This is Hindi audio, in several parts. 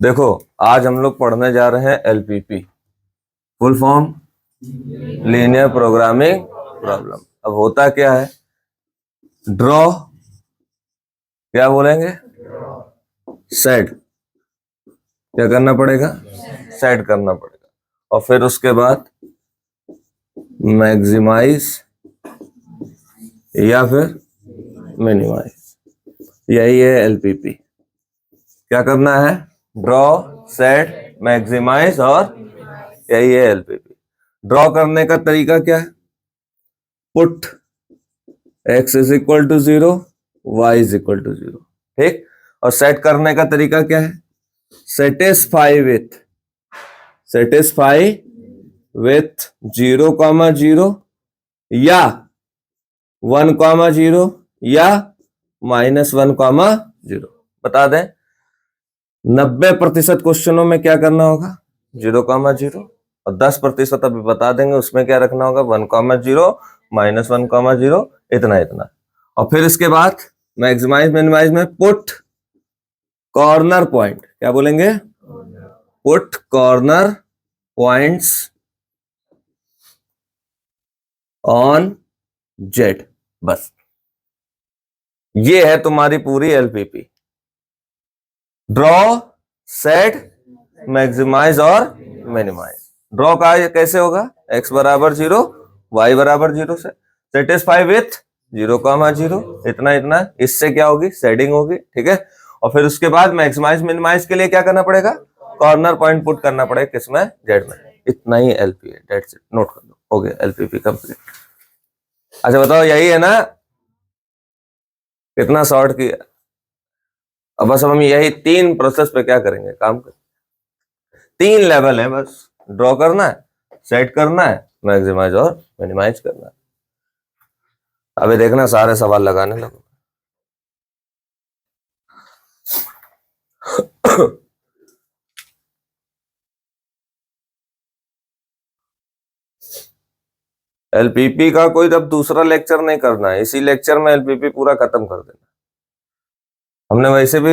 देखो आज हम लोग पढ़ने जा रहे हैं LPP, full form linear programming problem. अब होता क्या है, ड्रॉ क्या बोलेंगे, सेट क्या करना पड़ेगा, सेट करना पड़ेगा, और फिर उसके बाद मैक्सिमाइज या फिर मिनिमाइज, यही है एलपीपी। क्या करना है, ड्रॉ, सेट, मैक्सिमाइज और यही है एलपीपी। ड्रॉ करने का तरीका क्या है, put x is equal to 0, y is equal to 0, ठीक। और सेट करने का तरीका क्या है, सेटिस्फाई विथ 0,0 या 1,0 या -1,0। बता दें 90% क्वेश्चनों में क्या करना होगा, 0,0, और 10% अभी बता देंगे उसमें क्या रखना होगा, 1,0 -1,0 इतना। और फिर इसके बाद मैक्सिमाइज मिनिमाइज में पुट कॉर्नर पॉइंट, क्या बोलेंगे, put corner points on Z. बस ये है तुम्हारी पूरी एलपीपी, ड्रॉ, सेट, मैक्सिमाइज और मिनिमाइज। ड्रॉ का कैसे होगा, x बराबर 0, y बराबर 0 से सेटिस्फाई विथ 0,0 इतना, इससे क्या होगी, सेटिंग होगी, ठीक है। और फिर उसके बाद मैक्सिमाइज मिनिमाइज के लिए क्या करना पड़ेगा, कॉर्नर पॉइंट पुट करना पड़ेगा, किसमें, जेड में। इतना ही एलपी है, डेट्स इट, नोट कर दो, हो गया एलपीपी कंप्लीट। अच्छा बताओ, यही है ना, कितना शॉर्ट किया। अब बस हम यही 3 प्रोसेस पे क्या करेंगे, काम करें। 3 लेवल है बस, ड्रॉ करना है, सेट करना है, मैक्सिमाइज और मिनिमाइज करना है। अभी देखना सारे सवाल लगाने लगो। एलपीपी का कोई अब दूसरा लेक्चर नहीं करना है, इसी लेक्चर में एलपीपी पूरा खत्म कर देना। हमने वैसे भी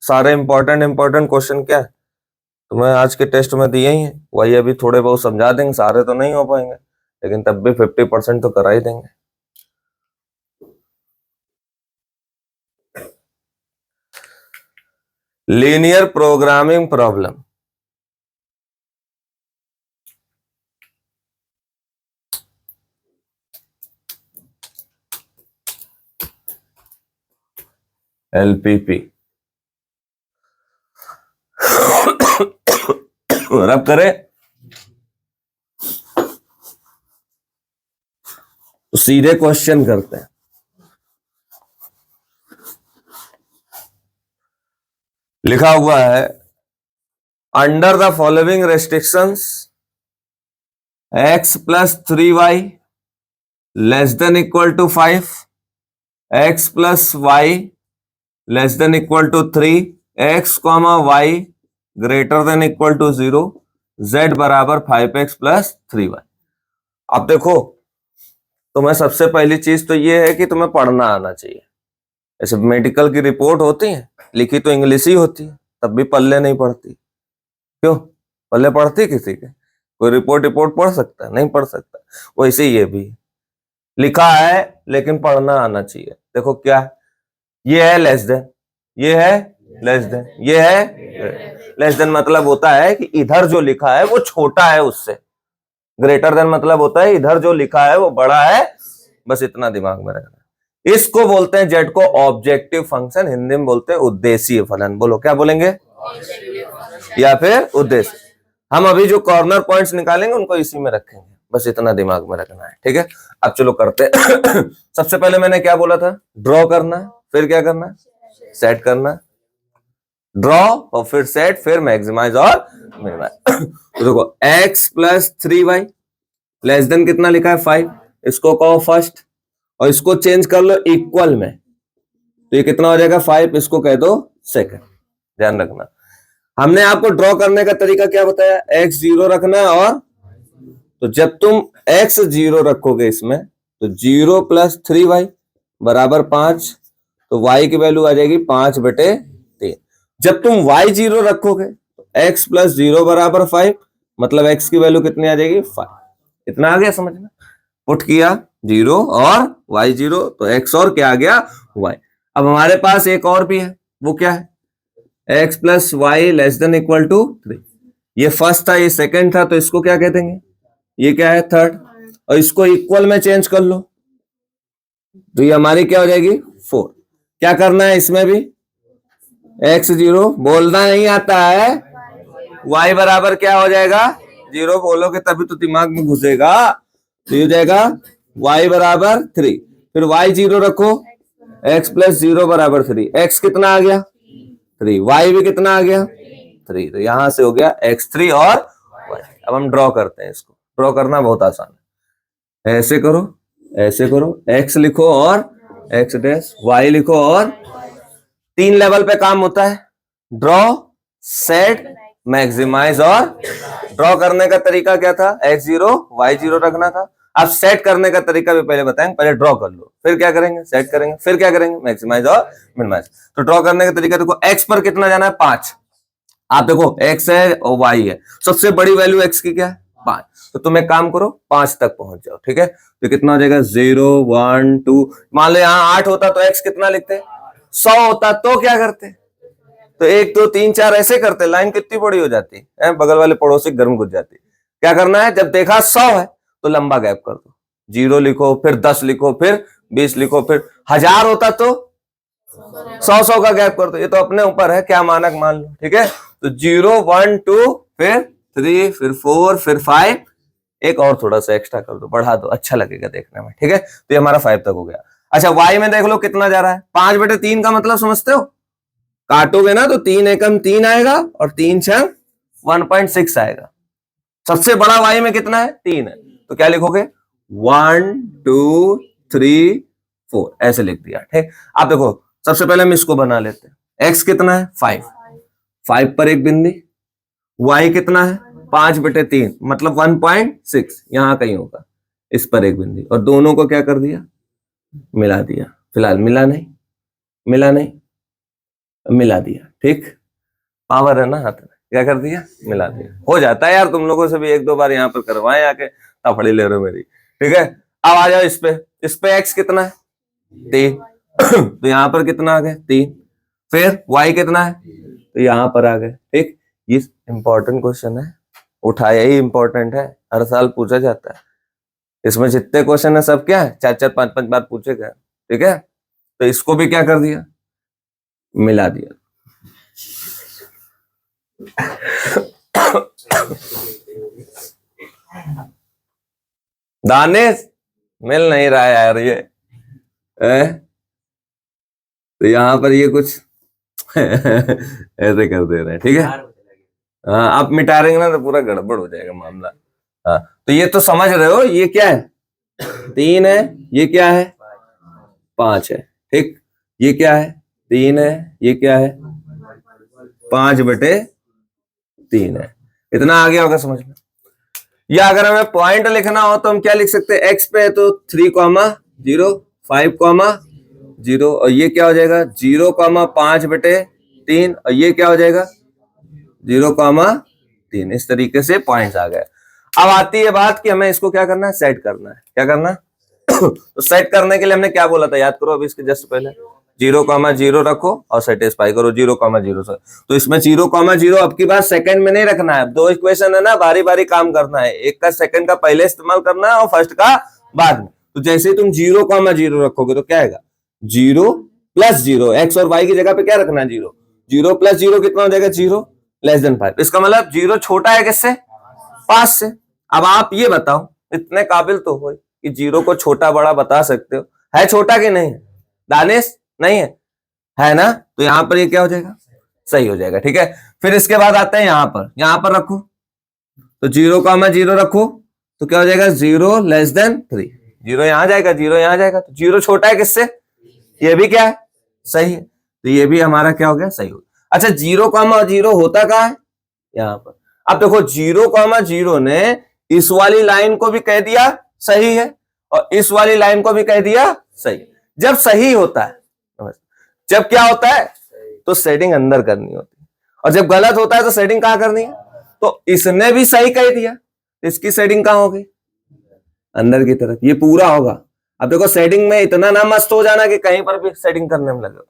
सारे इंपॉर्टेंट क्वेश्चन क्या है तुम्हें आज के टेस्ट में दिए ही हैं, वही अभी थोड़े बहुत समझा देंगे, सारे तो नहीं हो पाएंगे लेकिन तब भी 50% तो करा ही देंगे। Linear programming problem, LPP. रब करे तो सीधे क्वेश्चन करते हैं। लिखा हुआ है, under the following restrictions x + 3y <= 5, x + y <= 3, x, y > 0, z बराबर 5x + 3y। अब देखो, तुम्हें सबसे पहली चीज तो ये है कि तुम्हें पढ़ना आना चाहिए। ऐसे मेडिकल की रिपोर्ट होती है, लिखी तो इंग्लिश ही होती है, तब भी पल्ले नहीं पढ़ती। क्यों, पल्ले पढ़ती किसी के, कोई रिपोर्ट पढ़ सकता है, नहीं पढ़ सकता। वैसे ये भी लिखा है लेकिन पढ़ना आना चाहिए। देखो क्या है, ये है लेस देन, ये है लेस देन, ये है लेस देन, मतलब होता है कि इधर जो लिखा है वो छोटा है उससे। ग्रेटर देन मतलब होता है इधर जो लिखा है वो बड़ा है, बस इतना दिमाग में रखना। इसको बोलते हैं जेड को ऑब्जेक्टिव फंक्शन, हिंदी में बोलते हैं उद्देश्य फलन। बोलो क्या बोलेंगे, या फिर उद्देश्य। हम अभी जो कॉर्नर पॉइंट्स निकालेंगे उनको इसी में रखेंगे, बस इतना दिमाग में रखना है, ठीक है। अब चलो करते हैं। सबसे पहले मैंने क्या बोला था, ड्रॉ करना है, फिर क्या करना है, सेट करना है। ड्रॉ और फिर सेट, फिर मैक्सिमाइज और मिनिमाइज। तो देखो x + 3y <= कितना लिखा है, 5, इसको कहो फर्स्ट, और इसको चेंज कर लो इक्वल में, तो ये कितना हो जाएगा, 5, इसको कह दो सेकंड। ध्यान रखना, हमने आपको ड्रॉ करने का तरीका क्या बताया, x 0 रखना है, और तो जब तुम x 0 रखोगे इसमें, तो 0 + 3y बराबर 5, तो y की वैल्यू आ जाएगी 5/3। जब तुम y 0 रखोगे x प्लस 0 बराबर 5, मतलब x की वैल्यू कितनी आ जाएगी 5। इतना आ गया समझ में? पुट किया 0 और y 0, तो x और क्या आ गया y। अब हमारे पास एक और भी है, वो क्या है, x plus y less than equal to 3। ये फर्स्ट था, ये सेकंड था, तो इसको क्या कह देंगे, ये क्या है थर्ड, और इसको इक्वल में चेंज कर लो तो ये हमारी क्या हो जाएगी 4। क्या करना है इसमें भी, x 0 बोलना नहीं आता है, y बराबर क्या हो जाएगा 0 बोलोगे तभी तो दिमाग में घुसेगा, तो ये हो जाएगा y बराबर 3, फिर y 0 रखो, x प्लस 0 बराबर 3, x कितना आ गया 3, y भी कितना आ गया 3, तो यहां से हो गया x3 और y। अब हम ड्रॉ करते हैं, इसको ड्रॉ करना बहुत आसान है, ऐसे करो ऐसे करो, x लिखो और x डैश, y लिखो, और 3 लेवल पे काम होता है, ड्रॉ, सेट, मैक्सिमाइज। और ड्रॉ करने का तरीका क्या था, x0 y0 रखना था। अब सेट करने का तरीका भी पहले बताएंगे, पहले ड्रॉ कर लो, फिर क्या करेंगे सेट करेंगे, फिर क्या करेंगे मैक्सिमाइज और मिनिमाइज। तो ड्रॉ करने का तरीका देखो, x पर कितना जाना है 5, आप देखो x है और y है, सबसे बड़ी वैल्यू x की क्या है 5, तो तुम एक काम करो 5 तक पहुंच जाओ, ठीक है। तो कितना हो जाएगा 0 1 2, मान लो यहाँ 8 होता तो x कितना लिखते, 100 होता तो क्या करते, तो 1 2 3 4 ऐसे करते, लाइन कितनी बड़ी हो जाती है, बगल वाले पड़ोसी गर्म घुस जाती। क्या करना है, जब देखा 100 है तो लंबा गैप कर दो, 0 लिखो, फिर 10 लिखो, फिर 20 लिखो, फिर 1000 होता तो 100 का गैप कर दो, ये तो अपने ऊपर है क्या मानक मान लो, ठीक है। तो 0 1 2 फिर 3 फिर 4 फिर 5, एक और थोड़ा सा एक्स्ट्रा कर दो, बढ़ा दो, अच्छा लगेगा देखने में, ठीक है। तो ये हमारा 5 तक हो गया। अच्छा y में देख लो कितना जा रहा है, 5/3 का मतलब समझते हो, काटोगे ना तो 3 एकम 3 आएगा और 3 छंग 1.6 आएगा। सबसे बड़ा y में कितना है 3 है, तो क्या लिखोगे 1 2 3 4 ऐसे लिख दिया, ठीक। आप देखो सबसे पहले हम इसको बना लेते हैं, x कितना है 5 पर एक बिंदी, y कितना है 5/3 मतलब 1.6 यहां कहीं होगा, इस पर एक बिंदी, और दोनों को क्या कर दिया मिला दिया, फिलहाल मिला नहीं मिला दिया, ठीक। पावर है ना हाथ में, क्या कर दिया मिला दिया, हो जाता है यार, तुम लोगों से भी 1-2 बार यहाँ पर करवाए आके, तफड़ी ले रहे हो मेरी, ठीक है। अब आ जाओ इस पे x कितना है 3 तो यहाँ पर कितना आ गया 3, फिर y कितना है तो यहाँ पर आ गए, ठीक। ये इंपॉर्टेंट क्वेश्चन है, उठाया ही इंपॉर्टेंट है, हर साल पूछा जाता है, इसमें जितने क्वेश्चन है सब क्या है 4-4 5-5 बार पूछे गए, ठीक है। तो इसको भी क्या कर दिया मिला दिया। दानिश मिल नहीं रहा है यार ये तो यहाँ पर ये कुछ ऐसे कर दे रहे हैं, ठीक है। हाँ आप मिटा रहेंगे ना तो पूरा गड़बड़ हो जाएगा मामला। हाँ तो ये तो समझ रहे हो, ये क्या है 3 है, ये क्या है 5 है, ठीक। ये क्या है 3 है, ये क्या है 5/3 है, इतना आ गया होगा समझ में। या अगर हमें पॉइंट लिखना हो तो हम क्या लिख सकते हैं, x पे है तो 3, 0 5, 0, और ये क्या हो जाएगा 0, 5/3, और ये क्या हो जाएगा 0, 3। इस तरीके से पॉइंट्स आ गए। अब आती है बात कि हमें इसको क्या करना है सेट करना है, क्या करना है तो सेट करने के लिए हमने क्या बोला था याद करो, अभी इसके जस्ट पहले 0, 0 रखो और सेटिस्फाई करो 0, 0 से। तो इसमें 0, 0 अब की बात सेकंड में नहीं रखना है, 2 इक्वेशन है ना, बारी बारी काम करना है, एक का सेकंड का पहले इस्तेमाल करना है और फर्स्ट का बाद में। तो जैसे ही तुम 0, 0 रखोगे तो क्या आएगा 0 + 0, x और y की जगह पे क्या रखना है 0, 0 + 0 कितना हो जाएगा 0 लेस देन 5। इसका मतलब 0 छोटा है किससे 5 से। अब आप ये बताओ, इतने काबिल तो हो कि 0 को छोटा बड़ा बता सकते हो, है छोटा कि नहीं है दानिश, नहीं है ना, तो यहां पर ये क्या हो जाएगा सही हो जाएगा, ठीक है। फिर इसके बाद आते हैं यहां पर रखो, तो 0, 0 रखो तो क्या हो जाएगा 0 लेस देन 3, 0 यहां जाएगा 0 यहां जाएगा, तो 0 छोटा है किससे, ये भी क्या है सही है, तो ये भी हमारा क्या हो गया सही हो गया। अच्छा 0, 0 होता कहां है यहां पर। अब देखो 0, 0 ने इस वाली लाइन को भी कह दिया सही है और इस वाली लाइन को भी कह दिया सही है। जब सही होता है, जब क्या होता है तो सेटिंग अंदर करनी होती है, और जब गलत होता है तो सेटिंग कहाँ करनी है? तो इसने भी सही कह दिया, इसकी सेटिंग कहाँ होगी? अंदर की तरफ, ये पूरा होगा। अब देखो सेटिंग में इतना ना मस्त हो जाना कि कहीं पर भी सेटिंग करने में लगे।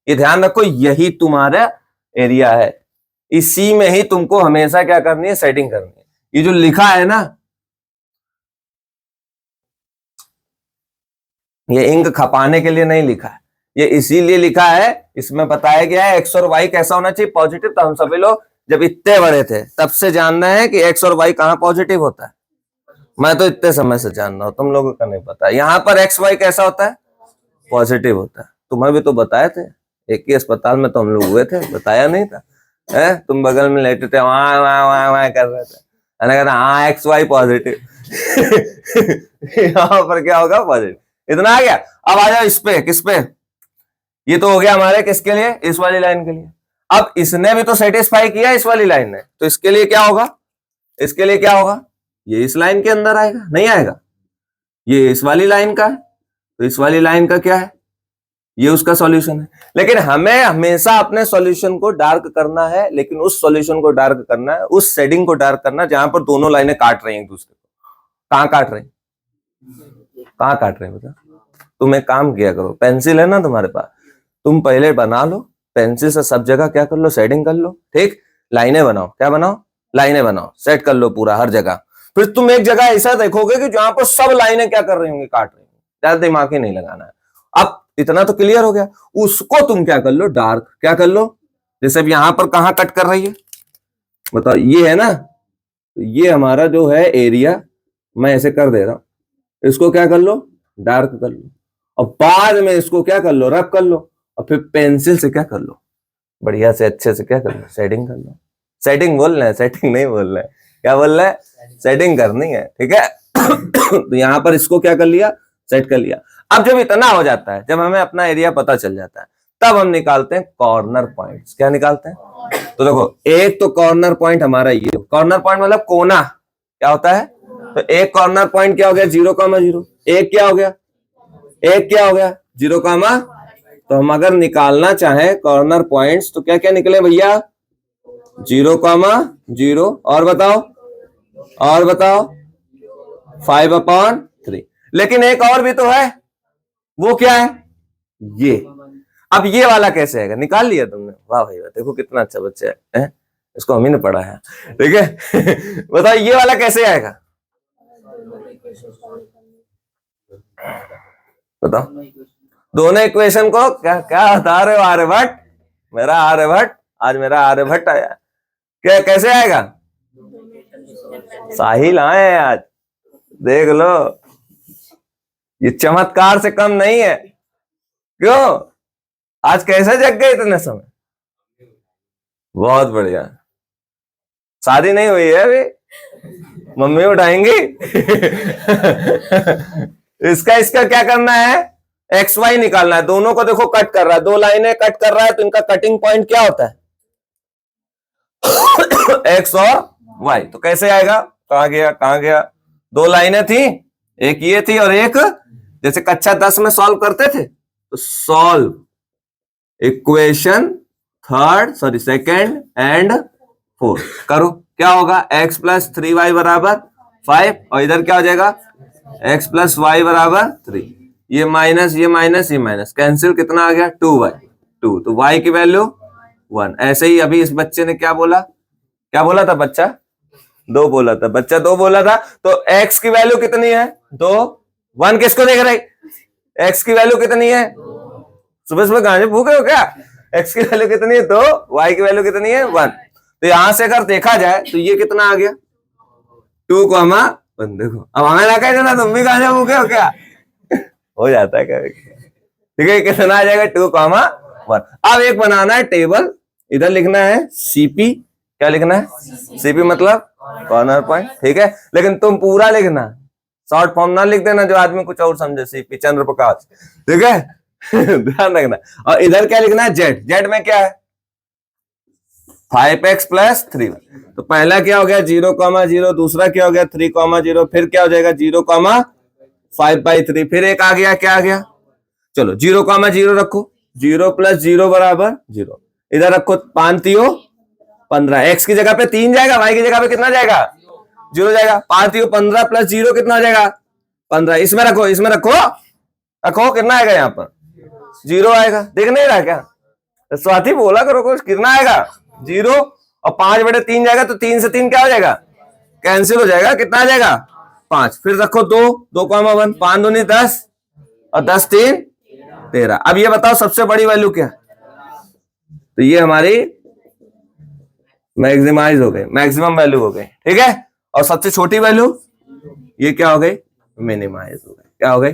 ये ध्यान रखो, यही तुम्हारा एरिया है, इसी में ही तुमको हमेशा क्या करनी है? सेटिंग करनी है। ये जो लिखा है ना, ये इंक खपाने के लिए नहीं लिखा है, ये इसीलिए लिखा है, इसमें बताया गया है एक्स और वाई कैसा होना चाहिए? पॉजिटिव। तो हम सभी लोग जब इतने बड़े थे तब से जानना है कि एक्स और वाई कहाँ पॉजिटिव होता है। मैं तो इतने समय से जान रहा हूं, तुम लोगों का नहीं पता। यहाँ पर एक्स वाई कैसा होता है? पॉजिटिव होता है। तुम्हें भी तो बताए थे, एक ही अस्पताल में तो हम लोग हुए थे, बताया नहीं था? है तुम बगल में लेटे थे, वहां वहां वहां वहां कर रहे थे, मैंने कहा हाँ एक्स वाई पॉजिटिव। यहाँ पर क्या होगा? पॉजिटिव। इतना आ गया। अब आ जाओ इस पे, किस पे? ये तो हो गया हमारे किसके लिए? इस वाली लाइन के लिए। अब इसने भी तो सेटिस्फाई किया इस वाली लाइन ने, तो इसके लिए क्या होगा? इसके लिए क्या होगा? ये इस लाइन के अंदर आएगा, नहीं आएगा? ये इस वाली लाइन का है, तो इस वाली लाइन का क्या है? ये उसका सॉल्यूशन है। लेकिन हमें हमेशा अपने सॉल्यूशन को डार्क करना है, लेकिन उस सॉल्यूशन को डार्क करना है, उस शेडिंग को डार्क करना है जहां पर दोनों लाइनें काट रही हैं एक दूसरे को। कहां काट रही? कहां काट रहे हैं? बता। तुम एक काम किया करो, पेंसिल है ना तुम्हारे पास, तुम पहले बना लो पेंसिल से, सब जगह क्या कर लो? शेडिंग कर लो। ठीक, लाइनें बनाओ। क्या बनाओ? लाइनें बनाओ, सेट कर लो पूरा हर जगह। फिर तुम एक जगह ऐसा देखोगे कि जहां पर सब लाइनें क्या कर रही होंगी? काट रही होंगी। ज्यादा दिमाग ही नहीं लगाना है। अब इतना तो क्लियर हो गया। उसको तुम क्या कर लो? डार्क। क्या कर लो? जैसे अब यहां पर कहां कट कर रही है बताओ? ये है ना, तो ये हमारा जो है एरिया, मैं ऐसे कर दे रहा हूं, इसको क्या कर लो? डार्क कर लो। और बाद में इसको क्या कर लो? रब कर लो। और फिर पेंसिल से क्या कर लो? बढ़िया से अच्छे से क्या कर लो? सेटिंग कर लो। सेटिंग बोल रहे हैं, सेटिंग नहीं बोल रहे हैं। क्या बोल रहे हैं? सेटिंग करनी है। ठीक है। तो यहां पर इसको क्या कर लिया? सेट कर लिया। अब जब इतना हो जाता है, जब हमें अपना एरिया पता चल जाता है, तब हम निकालते हैं कॉर्नर पॉइंट्स। क्या निकालते हैं? तो देखो, एक तो कॉर्नर पॉइंट हमारा ये, कॉर्नर पॉइंट मतलब कोना। क्या होता है? तो एक कॉर्नर पॉइंट क्या हो गया? 0,0। एक क्या हो गया? एक क्या हो गया? 0, तो हम अगर निकालना चाहें कॉर्नर पॉइंट्स तो क्या क्या निकले भैया? 0,0। और बताओ, और बताओ, 5/3। लेकिन एक और भी तो है, वो क्या है? ये। अब ये वाला कैसे आएगा? निकाल लिया तुमने? वाह भाई वाह, देखो कितना अच्छा बच्चा है, इसको हम ही ने पढ़ा है। ठीक है। बताओ ये वाला कैसे आएगा? बताओ। दोनों इक्वेशन को क्या क्या बता रहे हो? आर्यभट्ट, मेरा आर्यभट्ट, आज मेरा आर्यभट्ट आया। क्या कैसे आएगा? साहिल आए आज, देख लो, ये चमत्कार से कम नहीं है। क्यों? आज कैसे जग गए इतने समय? बहुत बढ़िया। शादी नहीं हुई है अभी? मम्मी उठाएंगी। इसका इसका क्या करना है? एक्स वाई निकालना है। दोनों को देखो कट कर रहा है, दो लाइनें कट कर रहा है, तो इनका कटिंग पॉइंट क्या होता है? एक्स और वाई। तो कैसे आएगा? कहां गया? कहां गया? दो लाइनें थी, एक ये थी और एक, जैसे कक्षा 10 में सॉल्व करते थे, तो solve equation second and fourth करो। क्या होगा? x + 3y = 5, और इधर क्या हो जाएगा? x + y = 3। ये माइनस, ये माइनस, ये माइनस, कैंसिल। कितना आ गया? 2y। 2, तो y की वैल्यू 1। ऐसे ही अभी इस बच्चे ने क्या बोला? क्या बोला था बच्चा? 2 बोला था। बच्चा 2 बोला था, तो x की वैल्यू कितनी है? 2। 1 किसको देख रहे? x की वैल्यू कितनी है? सुबह सुबह गांजे भूखे हो क्या? x की वैल्यू कितनी है? 2। y की वैल्यू कितनी है? 1। तो यहां से अगर देखा जाए तो ये कितना आ गया? 2,1। देखो, अब हमें ना कहे ना तुम भी गांजे भूखे हो क्या? हो जाता है कभी। ठीक है, कितना आ जाएगा? 2,1। अब एक बनाना है टेबल, इधर लिखना है सीपी। क्या लिखना है? सीपी मतलब कॉर्नर पॉइंट। ठीक है, लेकिन तुम पूरा लिखना, शॉर्ट फॉर्म ना लिख देना जो आदमी कुछ और समझे, सीपी चंद्र प्रकाश। ठीक है। ध्यान रखना। और इधर क्या लिखना है? जेड। जेड में क्या है? 5x + 3y। तो पहला क्या हो गया? 0,0। दूसरा क्या हो गया? 3,0। फिर क्या हो जाएगा? 0,5/3। फिर एक आ गया, क्या आ गया? चलो 0,0 रखो, 0 + 0 = 0। इधर रखो 5 3 15। एक्स की जगह पे 3 जाएगा, वाई की जगह पे कितना जाएगा? 0 जाएगा। 5 3 15 प्लस 0 कितना हो जाएगा? 15। इसमें रखो, इसमें रखो, रखो, कितना आएगा यहाँ पर? 0 आएगा। देख नहीं रहा क्या? तो स्वाति बोला करो कुछ, कितना आएगा? 0। और 5/3 जाएगा तो 3 से 3 क्या हो जाएगा? कैंसिल हो जाएगा। कितना आ जाएगा? 5। फिर रखो 2 2 1, 5 दूनी 10 और 10 3 13। अब ये बताओ सबसे बड़ी वैल्यू क्या? तो ये हमारी मैक्सिमाइज हो गई, मैक्सिमम वैल्यू हो गई, ठीक है। और सबसे छोटी वैल्यू ये क्या हो गई? मिनिमाइज हो गई। क्या हो गई?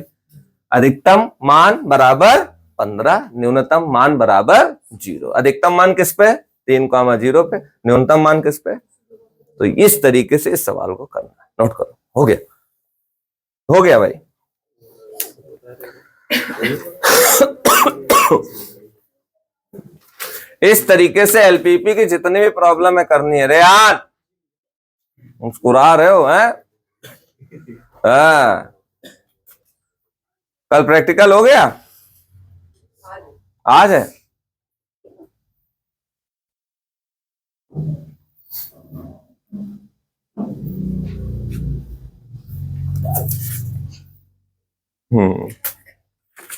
अधिकतम मान बराबर 15, न्यूनतम मान बराबर 0। अधिकतम मान किस पे? 3,0 पे। न्यूनतम मान किस पे? तो इस तरीके से इस सवाल को करना है। नोट करो। हो गया, हो गया भाई। इस तरीके से एलपीपी की जितनी भी प्रॉब्लम है करनी है। रे यार मुस्कुरा रहे हो हैं? कल प्रैक्टिकल हो गया? आज है?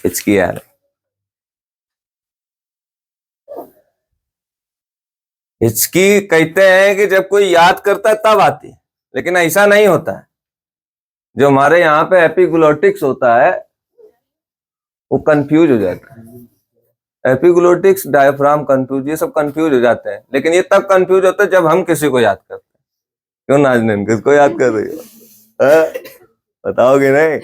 हिचकी यार, हिचकी कहते हैं कि जब कोई याद करता है तब आती है, लेकिन ऐसा नहीं होता है। जो हमारे यहाँ पे एपिग्लोटिक्स होता है वो कंफ्यूज हो जाता है। एपिग्लोटिक्स, डायफ्राम कंफ्यूज, ये सब कंफ्यूज हो जाते हैं। लेकिन ये तब कंफ्यूज होता है जब हम किसी को याद करते हैं। क्यों नाज़नीन, किसको याद कर रही हो? बताओगे नहीं?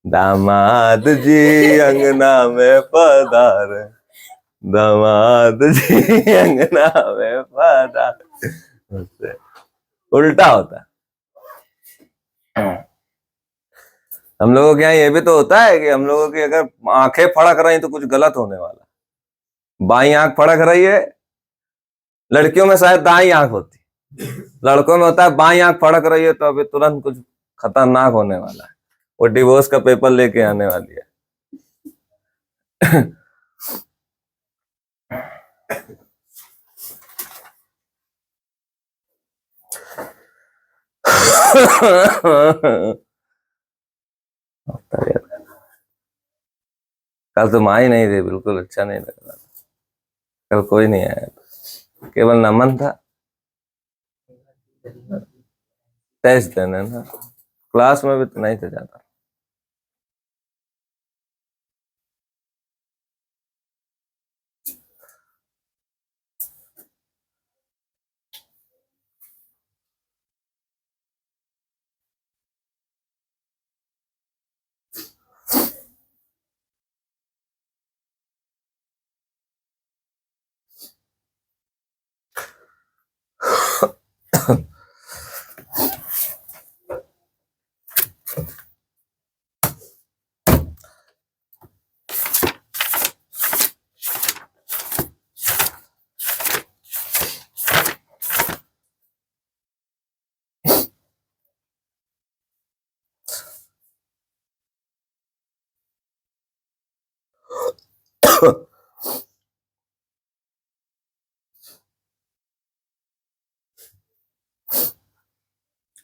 दामाद जी अंगना में पधार, दामाद जी अंगना में पधार। उल्टा होता है। हम लोगों के यहाँ ये भी तो होता है कि हम लोगों की अगर आंखें फड़क रही तो कुछ गलत होने वाला। बाई आंख फड़क रही है, लड़कियों में शायद दाई आंख होती, लड़कों में होता है बाई आंख फड़क रही है, तो अभी तुरंत कुछ खतरनाक होने वाला है। वो डिवोर्स का पेपर लेके आने वाली है। कल तुम आई नहीं थे, बिल्कुल अच्छा नहीं लग रहा था। कल कोई नहीं आया था, केवल नमन था। टेस्ट देने ना, क्लास में भी तो नहीं था जाता।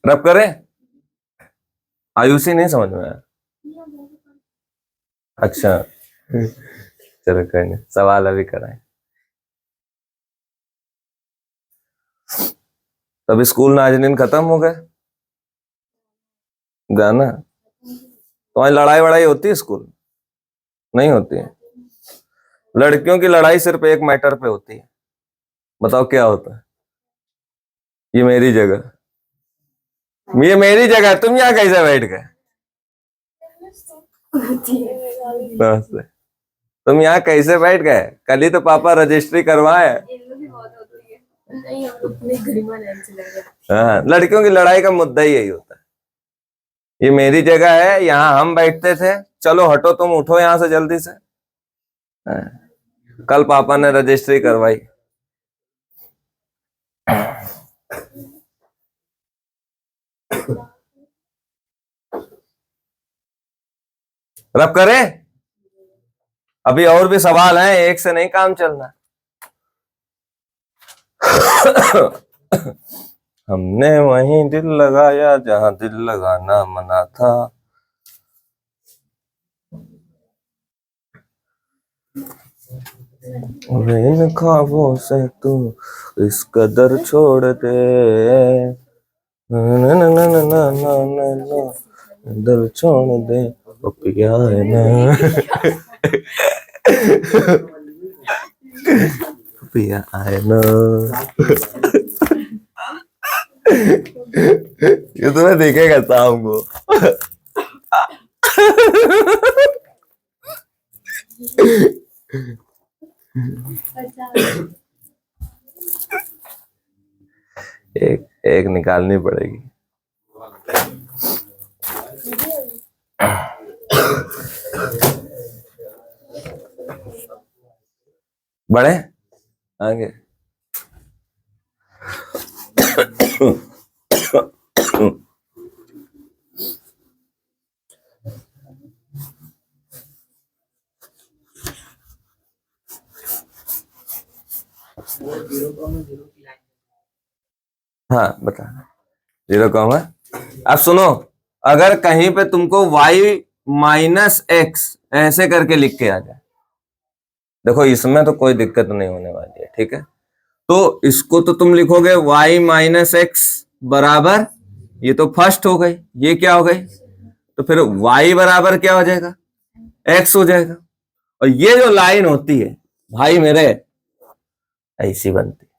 रब करें? आयुषी नहीं समझ में आया। अच्छा चलो कोई नहीं, सवाल अभी कराएं। तब स्कूल नाज़नीन खत्म हो गए गाना। तुम्हारी लड़ाई वड़ाई होती है स्कूल? नहीं होती है। लड़कियों की लड़ाई सिर्फ एक मैटर पे होती है। बताओ क्या होता है? ये मेरी जगह, ये मेरी जगह, तुम यहाँ कैसे बैठ गए? नमस्ते। तुम यहाँ कैसे बैठ गए? कल ही तो पापा रजिस्ट्री करवाए। हाँ, लड़कियों की लड़ाई का मुद्दा ही यही होता है। ये मेरी जगह है, यहाँ हम बैठते थे, चलो हटो, तुम उठो यहाँ से जल्दी से। हाँ, कल पापा ने रजिस्ट्री करवाई। रब करे, अभी और भी सवाल हैं, एक से नहीं काम चलना। हमने वहीं दिल लगाया जहां दिल लगाना मना था। इन ख्वाबों से तू इस कदर छोड़ दे, ना ना ना ना ना ना ना ना, दिल छोड़ दे ओ पिया है ना, पिया है ना। ये तो मैं देखेगा शाम को। एक एक निकालनी पड़ेगी। बढ़े आगे। हाँ बता, 0, अब सुनो, अगर कहीं पे तुमको y माइनस एक्स ऐसे करके लिख के आ जाए, देखो इसमें तो कोई दिक्कत नहीं होने वाली है, ठीक है। तो इसको तो तुम लिखोगे y माइनस एक्स बराबर, ये तो फर्स्ट हो गई, ये क्या हो गई, तो फिर y बराबर क्या हो जाएगा, x हो जाएगा। और ये जो लाइन होती है भाई मेरे, ऐसी बनती है,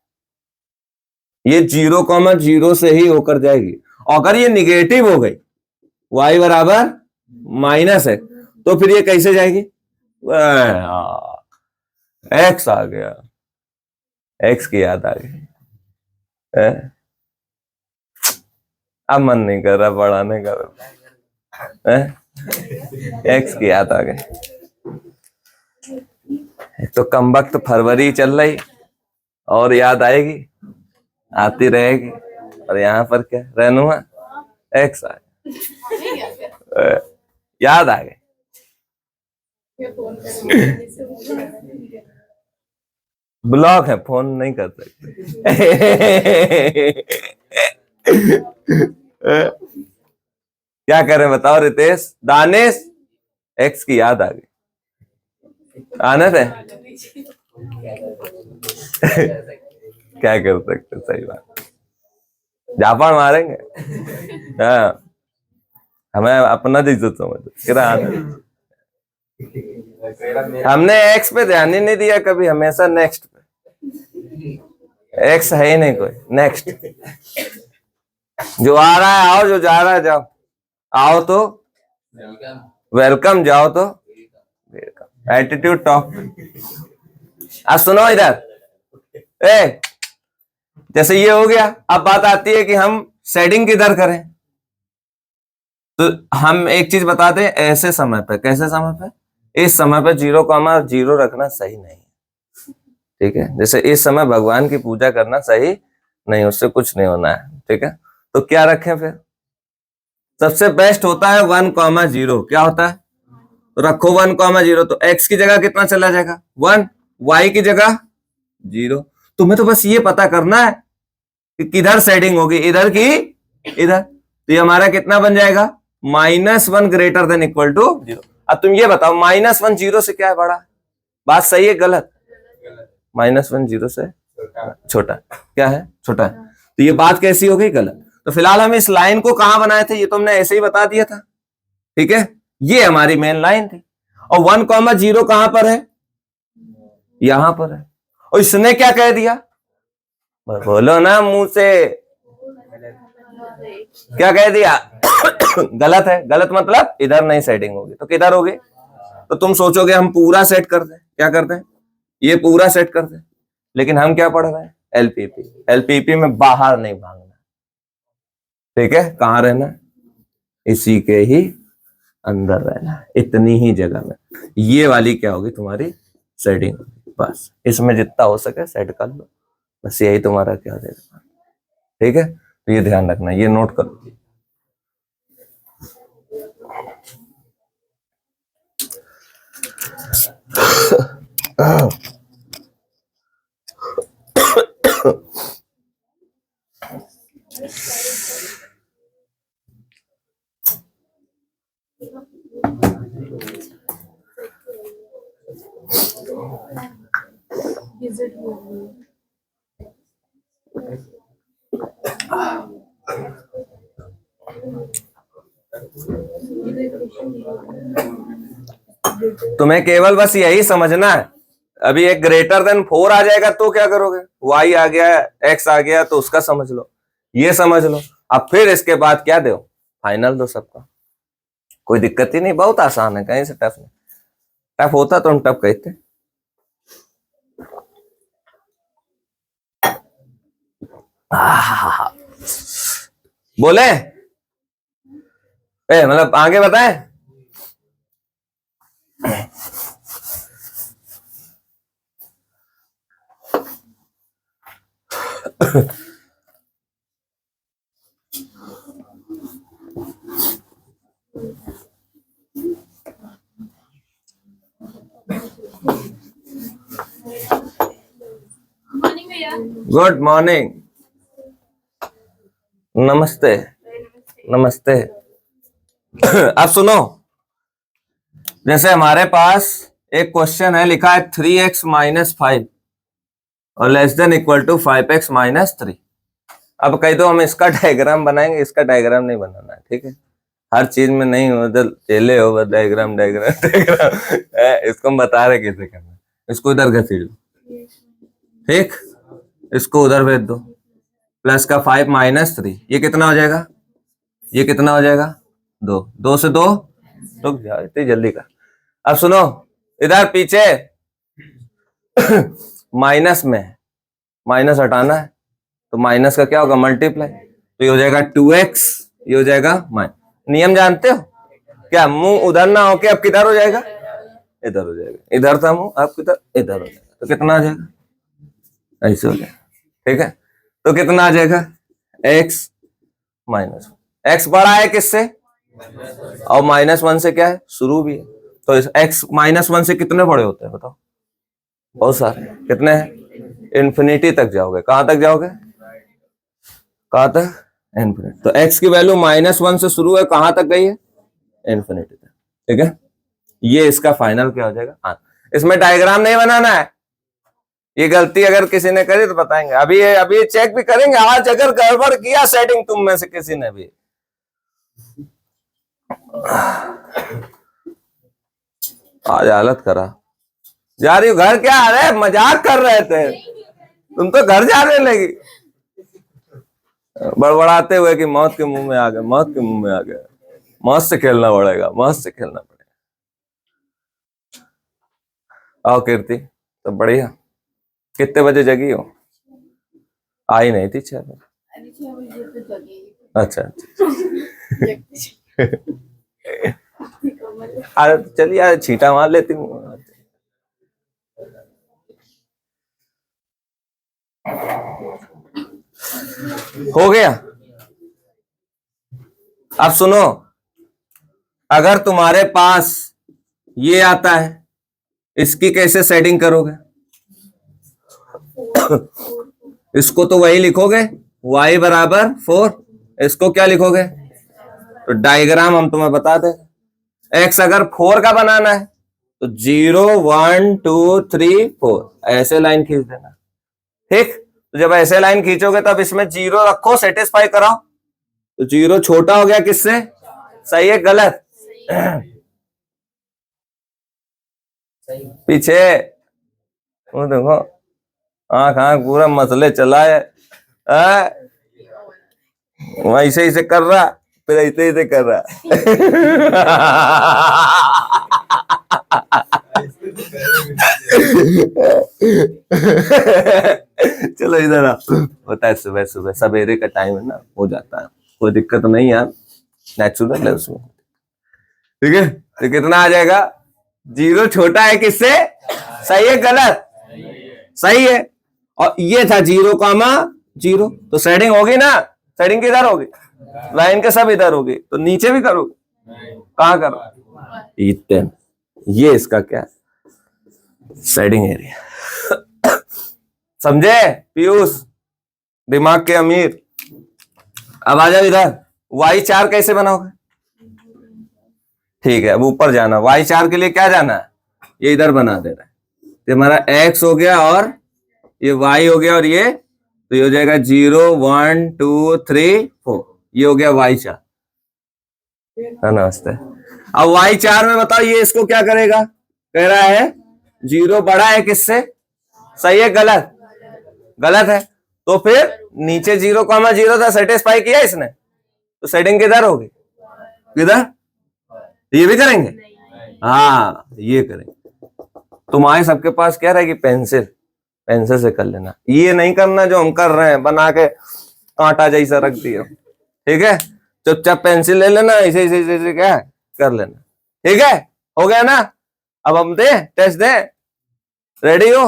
ये 0,0 से ही होकर जाएगी। अगर ये निगेटिव हो गई y बराबर माइनस एक्स, तो फिर ये कैसे जाएगी, एक्स आ गया, एक्स की याद आ गई। अब मन नहीं कर रहा पढ़ाने का, एक्स की याद आ गई। एक तो कम वक्त फरवरी चल रही और याद आएगी, आती रहेगी। और यहाँ पर क्या रहनुमा एक्स आ गया, याद आ गई। ब्लॉक है, फोन नहीं कर सकते। क्या करें बताओ रितेश, दानिश, एक्स की याद आ गई, आनंद है। क्या कर सकते, सही बात, जापान मारेंगे। हाँ, हमें अपना इज्जत समझ, हमने एक्स पे ध्यान ही नहीं दिया कभी, हमेशा नेक्स्ट पे, एक्स है ही नहीं कोई, नेक्स्ट। जो आ रहा है आओ, जो जा रहा है जाओ, आओ तो वेलकम, जाओ तो वेलकम, एटीट्यूड टॉप। अब सुनो इधर, ए जैसे ये हो गया, अब बात आती है कि हम शेडिंग किधर करें। तो हम एक चीज बताते हैं, ऐसे समय पे, कैसे समय पे, इस समय पे 0,0 रखना सही नहीं है, ठीक है। जैसे इस समय भगवान की पूजा करना सही नहीं, उससे कुछ नहीं होना है, ठीक है। तो क्या रखें फिर, सबसे बेस्ट होता है 1,0, क्या होता है, तो रखो 1,0। तो x की जगह कितना चला जाएगा 1, y की जगह 0। तुम्हें तो बस ये पता करना है कि किधर सेटिंग होगी, इधर की इधर। तो ये हमारा कितना बन जाएगा, -1 ग्रेटर देन इक्वल टू 0। अब तुम ये बताओ -1 0 से क्या है बड़ा, बात सही है गलत, -1 0 से छोटा, क्या है छोटा है। तो ये बात कैसी हो गई, गलत। तो फिलहाल हम इस लाइन को कहां बनाए थे, ये तो हमने ऐसे ही बता दिया था, ठीक है। ये हमारी मेन लाइन थी, और 1,0 कहां पर है, यहां पर है। और इसने क्या कह दिया, बोलो ना मुंह से, क्या कह दिया, गलत है। गलत मतलब इधर नहीं सेटिंग होगी, तो किधर होगी। तो तुम सोचोगे हम पूरा सेट कर दें, क्या करते हैं, ये पूरा सेट कर दें, लेकिन हम क्या पढ़ रहे हैं, एलपीपी। एलपीपी में बाहर नहीं भागना, ठीक है। कहां रहना, इसी के ही अंदर रहना, इतनी ही जगह में। ये वाली क्या होगी तुम्हारी सेटिंग, बस इसमें जितना हो सके सेट कर लो, बस यही तुम्हारा क्या देगा, ठीक है। तो ये ध्यान रखना, ये नोट कर लो। तुम्हें केवल बस यही समझना है। अभी एक ग्रेटर देन 4 आ जाएगा तो क्या करोगे, y आ गया, x आ गया, तो उसका समझ लो, ये समझ लो। अब फिर इसके बाद क्या दो, फाइनल दो सबका, कोई दिक्कत ही नहीं, बहुत आसान है, कहीं से टफ नहीं। टफ होता तो हम टफ कहते। बोले मतलब आगे बताएं। गुड मॉर्निंग, नमस्ते नमस्ते। अब सुनो, जैसे हमारे पास एक क्वेश्चन है, लिखा है 3x माइनस 5 और less than equal to 5x minus 3। अब कही तो हम इसका डायग्राम बनाएंगे, इसका डायग्राम नहीं बनाना है, ठीक है। हर चीज में नहीं हो, उधर चले हो बस डायग्राम डायग्राम डायग्राम इसको हम बता रहे कैसे करना। इसको इधर घसीट दो, ठीक, इसको उधर भेज दो। प्लस का 5 माइनस 3, ये कितना हो जाएगा, ये कितना हो जाएगा 2, 2 से 2, रुक जाओ इतनी जल्दी का। अब सुनो, इधर पीछे माइनस में माइनस हटाना है, तो माइनस का क्या होगा, मल्टीप्लाई, तो ये हो जाएगा 2x, ये हो जाएगा माइनस। नियम जानते हो क्या, मुंह उधर ना होके अब किधर हो जाएगा, इधर हो जाएगा, इधर था मुंह अब किधर, इधर हो जाएगा, तो कितना आ जाएगा, ऐसे हो जाएगा, ठीक है। तो कितना आ जाएगा, x माइनस, x बड़ा है किससे, और -1 से क्या है, शुरू भी है, तो इस x -1 से कितने बड़े होते हैं बताओ, बहुत सारे, कितने हैं, इन्फिनिटी तक जाओगे, कहां तक जाओगे, कहां तक, इन्फिनिटी। तो x की वैल्यू -1 से शुरू है, कहां तक गई है, इन्फिनिटी तक, ठीक है। ये इसका फाइनल क्या हो जाएगा, हाँ। इसमें डायग्राम नहीं बनाना है, ये गलती अगर किसी ने करी तो बताएंगे, अभी चेक भी करेंगे। आज अगर गड़बड़ किया सेटिंग तुम में से किसी ने भी, आज हालत करा जा रही, घर क्या आ रहे, मजाक कर रहे थे तुम, तो घर जाने लगी बड़बड़ाते हुए कि मौत के मुंह में आ गए, मौत के मुंह में आ गए, मौत से खेलना पड़ेगा, मौत से खेलना पड़ेगा। आओ कीर्ति, तो बढ़िया, कितने बजे जगी हो, आई नहीं थी 6 बजे, अच्छा अच्छा चलिए यार छींटा मार लेती हूँ। हो गया। अब सुनो, अगर तुम्हारे पास ये आता है, इसकी कैसे सेटिंग करोगे, इसको तो वही लिखोगे y बराबर 4, इसको क्या लिखोगे, तो डायग्राम हम तुम्हें बता दे। x अगर 4 का बनाना है तो 0 1 2 3 4 ऐसे लाइन खींच देना, ठीक। तो जब ऐसे लाइन खींचोगे तब इसमें 0 रखो, सेटिस्फाई कराओ, तो 0 छोटा हो गया किससे, सही है गलत, पीछे वो देखो, आंख आंख पूरा मसले चला है, ऐसे ऐसे कर रहा, फिर ऐसे ऐसे कर रहा चलो इधर आ, होता है सुबह सुबह, सवेरे का टाइम है ना, हो जाता है, कोई दिक्कत नहीं यार, नेचुरल है उसमें, ठीक है। तो कितना आ जाएगा, 0 छोटा है किससे, सही है गलत, सही है। और ये था 0,0, तो सेटिंग होगी ना, सेटिंग किधर होगी, लाइन के सब इधर होगी, तो नीचे भी करोगे, कहां करो, इतने, ये इसका क्या सेटिंग एरिया, समझे पीयूष, दिमाग के अमीर। अब आ जाओ इधर, y4 कैसे बनाओगे? ठीक है, अब ऊपर जाना, y4 के लिए क्या जाना है, ये इधर बना दे रहा है, तो हमारा x हो गया और ये y हो गया और ये, तो ये हो जाएगा 0 1 2 3 4, ये हो गया y4। नमस्ते। अब y4 में बताओ ये इसको क्या करेगा, कह रहा है 0 बड़ा है किससे, सही है गलत, गलत है, तो फिर नीचे 0,0 था, सेटिस्फाई किया इसने, तो सेटिंग किधर होगी, किधर, ये भी करेंगे, हाँ ये करेंगे। तुम्हारे सबके पास क्या रहेगी, पेंसिल, पेंसिल से कर लेना, ये नहीं करना जो हम कर रहे हैं, बना के कांटा जैसा रख दिया, ठीक है, चुपचाप पेंसिल ले लेना, ऐसे ऐसे ऐसे क्या कर लेना, ठीक है, हो गया ना। अब हम दे टेस्ट दे, रेडी हो?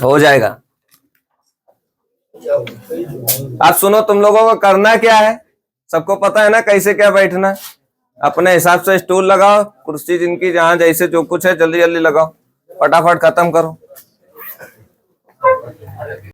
हो जाएगा। अब सुनो, तुम लोगों को करना क्या है, सबको पता है ना कैसे क्या बैठना, अपने हिसाब से स्टूल लगाओ, कुर्सी जिनकी जहां जैसे जो कुछ है जल्दी जल्दी लगाओ, फटाफट खत्म करो।